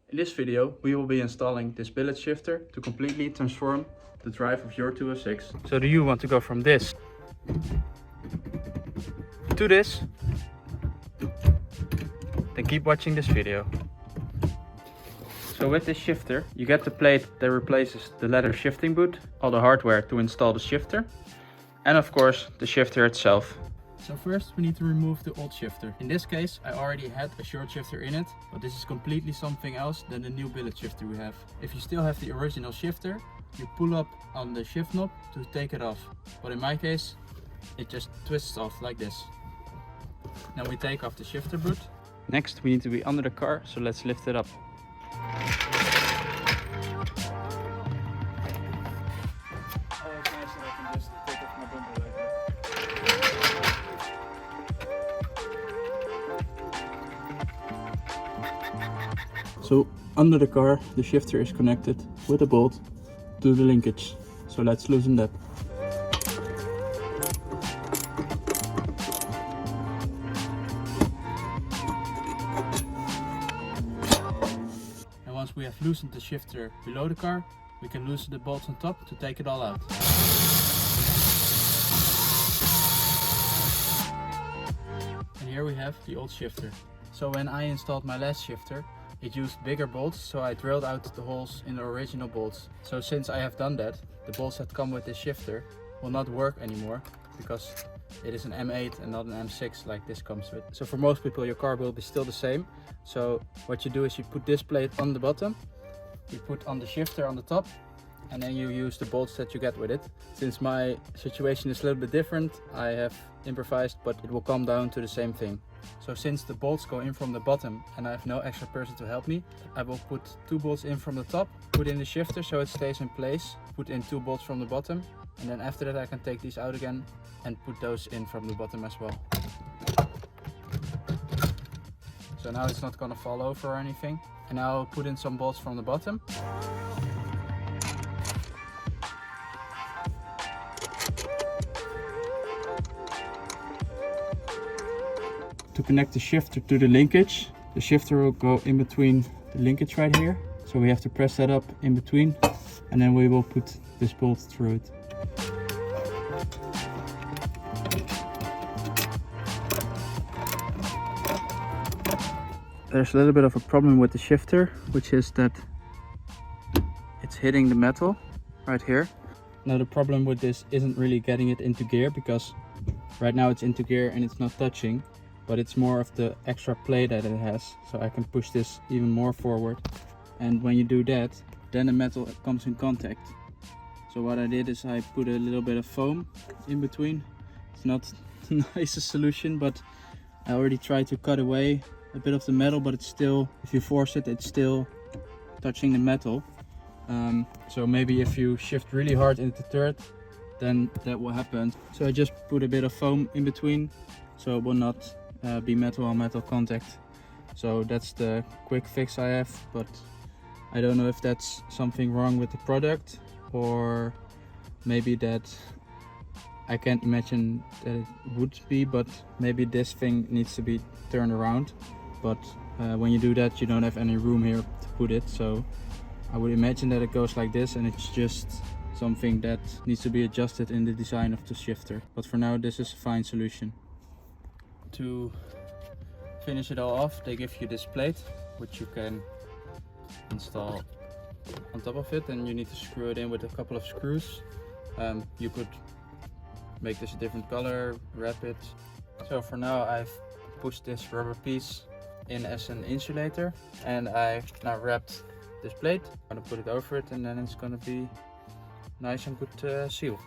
In this video we will be installing this billet shifter to completely transform the drive of your 206. So do you want to go from this to this? Then keep watching this video. So with this shifter you get the plate that replaces the leather shifting boot, all the hardware to install the shifter, and of course the shifter itself. So first we need to remove the old shifter. In this case I already had a short shifter in it, but this is completely something else than the new billet shifter we have. If you still have the original shifter, you pull up on the shift knob to take it off. But in my case it just twists off like this. Now we take off the shifter boot. Next we need to be under the car, so let's lift it up. So under the car the shifter is connected with a bolt to the linkage. So let's loosen that. And once we have loosened the shifter below the car, we can loosen the bolts on top to take it all out. And here we have the old shifter. So when I installed my last shifter, it used bigger bolts, so I drilled out the holes in the original bolts. So since I have done that, the bolts that come with this shifter will not work anymore because it is an M8 and not an M6 like this comes with. So for most people your car will be still the same. So what you do is you put this plate on the bottom, you put on the shifter on the top, and then you use the bolts that you get with it. Since my situation is a little bit different, I have improvised, but it will come down to the same thing. So since the bolts go in from the bottom and I have no extra person to help me, I will put 2 bolts in from the top, put in the shifter so it stays in place, put in 2 bolts from the bottom, and then after that I can take these out again and put those in from the bottom as well. So now it's not gonna fall over or anything. And now I'll put in some bolts from the bottom. To connect the shifter to the linkage, the shifter will go in between the linkage right here. So we have to press that up in between, and then we will put this bolt through it. There's a little bit of a problem with the shifter, which is that it's hitting the metal right here. Now the problem with this isn't really getting it into gear, because right now it's into gear and it's not touching, but it's more of the extra play that it has. So I can push this even more forward, and when you do that, then the metal comes in contact. So what I did is I put a little bit of foam in between. It's not the nicest solution, but I already tried to cut away a bit of the metal, but it's still, if you force it, it's still touching the metal. So maybe if you shift really hard into the third, then that will happen. So I just put a bit of foam in between, so it will not be metal on metal contact. So that's the quick fix I have, but I don't know if that's something wrong with the product, or maybe that I can't imagine that it would be, but maybe this thing needs to be turned around. But when you do that, you don't have any room here to put it, so I would imagine that it goes like this, and it's just something that needs to be adjusted in the design of the shifter. But for now this is a fine solution. To finish it all off, they give you this plate which you can install on top of it, and you need to screw it in with a couple of screws. You could make this a different color, wrap it. So for now I've pushed this rubber piece in as an insulator, and I've now wrapped this plate. I'm gonna put it over it, and then it's gonna be nice and good seal.